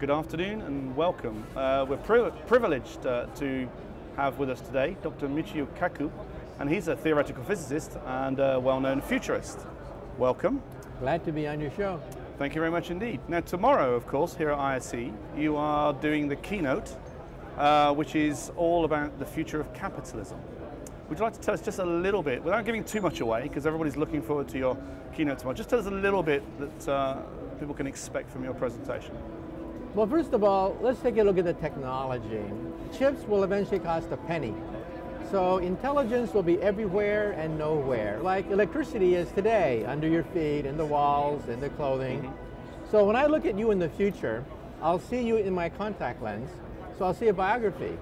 Good afternoon and welcome. We're privileged to have with us today Dr. Michio Kaku, and he's a theoretical physicist and a well-known futurist. Welcome. Glad to be on your show. Thank you very much indeed. Now tomorrow, of course, here at ISE, you are doing the keynote, which is all about the future of capitalism. Would you like to tell us just a little bit, without giving too much away, because everybody's looking forward to your keynote tomorrow, just tell us a little bit that people can expect from your presentation. Well, first of all, let's take a look at the technology. Chips will eventually cost a penny. So intelligence will be everywhere and nowhere, like electricity is today, under your feet, in the walls, in the clothing. So when I look at you in the future, I'll see you in my contact lens. So I'll see a biography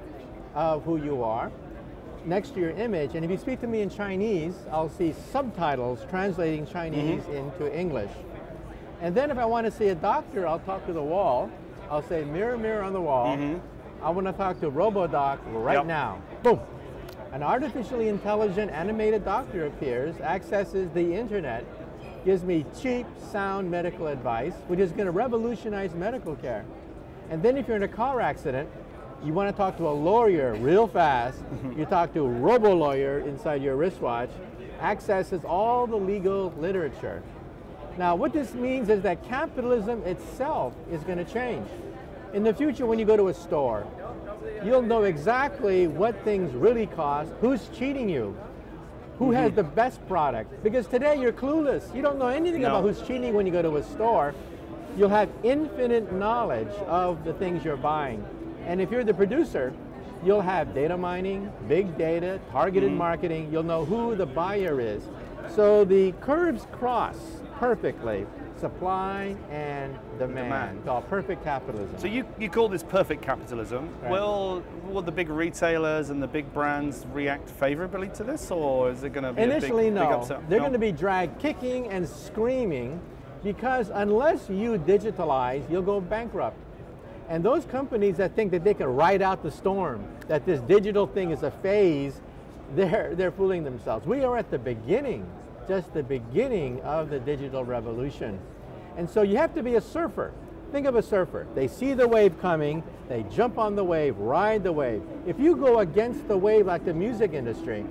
of who you are next to your image. And if you speak to me in Chinese, I'll see subtitles translating Chinese into English. And then if I want to see a doctor, I'll talk to the wall. I'll say, mirror, mirror on the wall. I want to talk to RoboDoc right now. Boom. An artificially intelligent animated doctor appears, accesses the internet, gives me cheap, sound medical advice, which is going to revolutionize medical care. And then if you're in a car accident, you want to talk to a lawyer real fast, you talk to a robo-lawyer inside your wristwatch, accesses all the legal literature. Now, what this means is that capitalism itself is going to change. In the future, when you go to a store, you'll know exactly what things really cost, who's cheating you, who has the best product. Because today you're clueless. You don't know anything about who's cheating when you go to a store. You'll have infinite knowledge of the things you're buying. And if you're the producer, you'll have data mining, big data, targeted marketing. You'll know who the buyer is. So the curves cross perfectly, supply and demand. Called perfect capitalism. So you call this perfect capitalism. Right. Will the big retailers and the big brands react favorably to this, or is it going to be Initially, a big no. upset? They're going to be dragged kicking and screaming, because unless you digitalize, you'll go bankrupt. And those companies that think that they can ride out the storm, that this digital thing is a phase, they're fooling themselves. We are at the beginning, just the beginning of the digital revolution. And so you have to be a surfer. Think of a surfer. They see the wave coming, they jump on the wave, ride the wave. If you go against the wave like the music industry,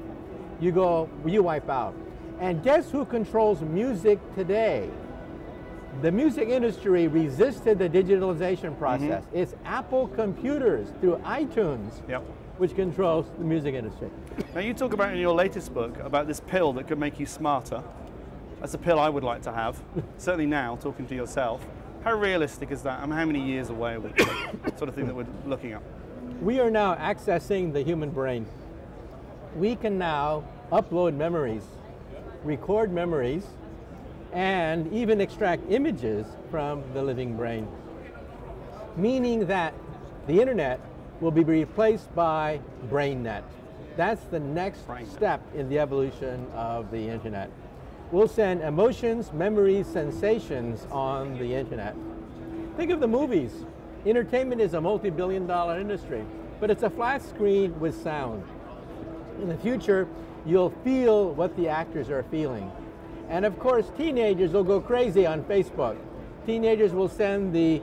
you wipe out. And guess who controls music today? The music industry resisted the digitalization process. It's Apple computers through iTunes, which controls the music industry. Now you talk about in your latest book about this pill that could make you smarter. That's a pill I would like to have, certainly now, talking to yourself. How realistic is that? I mean, how many years away are we, sort of thing that we're looking at? We are now accessing the human brain. We can now upload memories, record memories, and even extract images from the living brain. Meaning that the internet will be replaced by BrainNet. That's the next step in the evolution of the internet. We'll send emotions, memories, sensations on the internet. Think of the movies. Entertainment is a multi-billion-dollar industry, but it's a flat screen with sound. In the future, you'll feel what the actors are feeling. And of course, teenagers will go crazy on Facebook. Teenagers will send the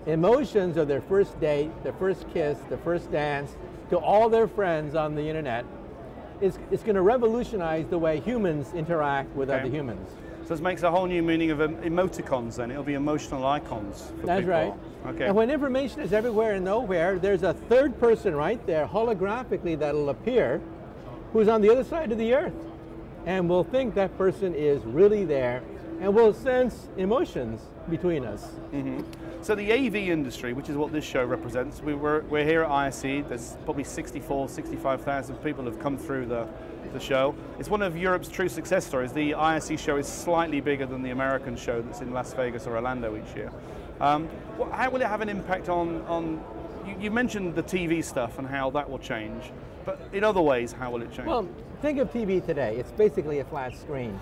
emotions of their first date, their first kiss, their first dance to all their friends on the internet. It's going to revolutionize the way humans interact with other humans. So this makes a whole new meaning of emoticons then. It'll be emotional icons for That's people. right. Okay. And when information is everywhere and nowhere, there's a third person right there, holographically, that'll appear, who's on the other side of the earth. And we'll think that person is really there, and we'll sense emotions between us. So the AV industry, which is what this show represents, we're here at ISE. There's probably 65,000 people have come through the show. It's one of Europe's true success stories. The ISE show is slightly bigger than the American show that's in Las Vegas or Orlando each year. How will it have an impact on you mentioned the TV stuff and how that will change, but in other ways, how will it change? Well, think of TV today. It's basically a flat screen.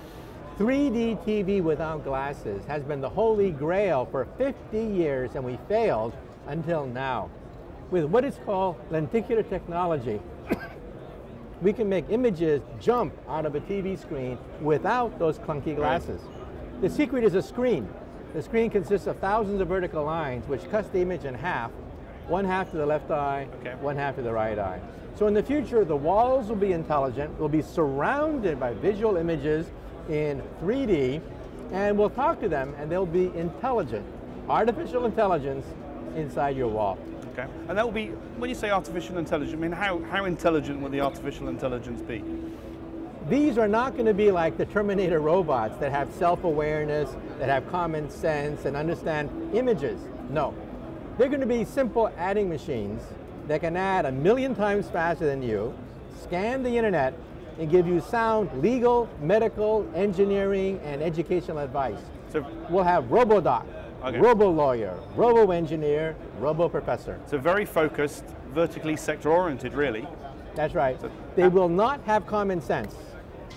3D TV without glasses has been the holy grail for 50 years, and we failed until now. With what is called lenticular technology, we can make images jump out of a TV screen without those clunky glasses. The secret is a screen. The screen consists of thousands of vertical lines which cuts the image in half, one half to the left eye, one half to the right eye. So in the future, the walls will be intelligent, will be surrounded by visual images in 3D, and we'll talk to them and they'll be intelligent. Artificial intelligence inside your wall. Okay, and that will be, when you say artificial intelligence, I mean, how intelligent will the artificial intelligence be? These are not going to be like the Terminator robots that have self-awareness, that have common sense and understand images. No. They're going to be simple adding machines that can add 1,000,000 times faster than you, scan the internet, and give you sound legal, medical, engineering, and educational advice. So we'll have robo-doc, robo-lawyer, robo-engineer, robo-professor. So very focused, vertically sector-oriented, really. That's right. So, they will not have common sense.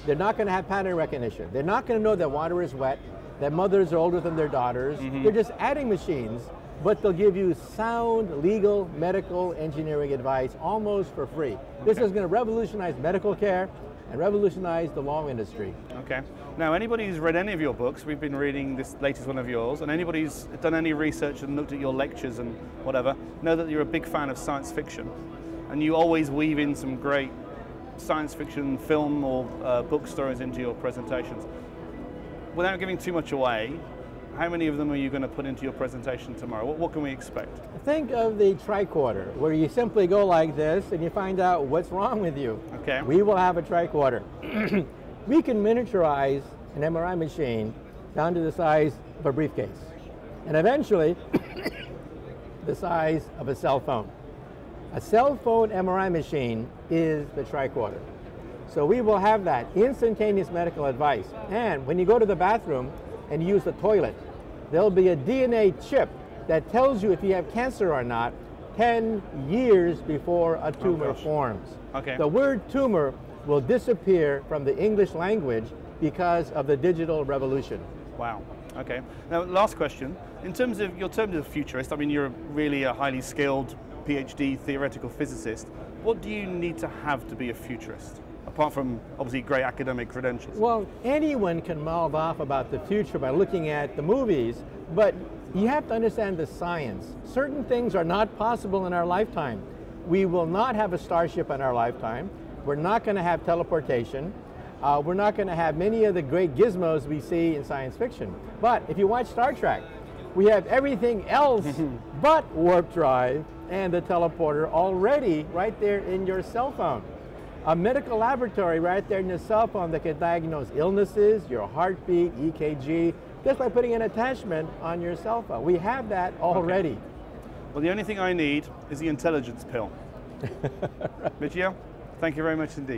They're not going to have pattern recognition. They're not going to know that water is wet, that mothers are older than their daughters. They're just adding machines, but they'll give you sound, legal, medical, engineering advice almost for free. This is going to revolutionize medical care and revolutionize the law industry. Okay. Now, anybody who's read any of your books, we've been reading this latest one of yours, and anybody who's done any research and looked at your lectures and whatever, know that you're a big fan of science fiction. And you always weave in some great science fiction film or book stories into your presentations. Without giving too much away, how many of them are you going to put into your presentation tomorrow? What can we expect? Think of the tricorder, where you simply go like this and you find out what's wrong with you. Okay. We will have a tricorder. We can miniaturize an MRI machine down to the size of a briefcase, and eventually the size of a cell phone. A cell phone MRI machine is the tricorder. So we will have that instantaneous medical advice. And when you go to the bathroom and use the toilet, there'll be a DNA chip that tells you if you have cancer or not 10 years before a tumor forms. Okay. The word tumor will disappear from the English language because of the digital revolution. Wow. Okay. Now, last question. In terms of a futurist, I mean, you're really a highly skilled PhD theoretical physicist. What do you need to have to be a futurist, apart from obviously great academic credentials? Well, anyone can mouth off about the future by looking at the movies, but you have to understand the science. Certain things are not possible in our lifetime. We will not have a starship in our lifetime. We're not going to have teleportation. We're not going to have many of the great gizmos we see in science fiction. But if you watch Star Trek, we have everything else but warp drive and the teleporter already right there in your cell phone. A medical laboratory right there in your cell phone that can diagnose illnesses, your heartbeat, EKG, just by putting an attachment on your cell phone. We have that already. Okay. Well, the only thing I need is the intelligence pill. Michio, thank you very much indeed.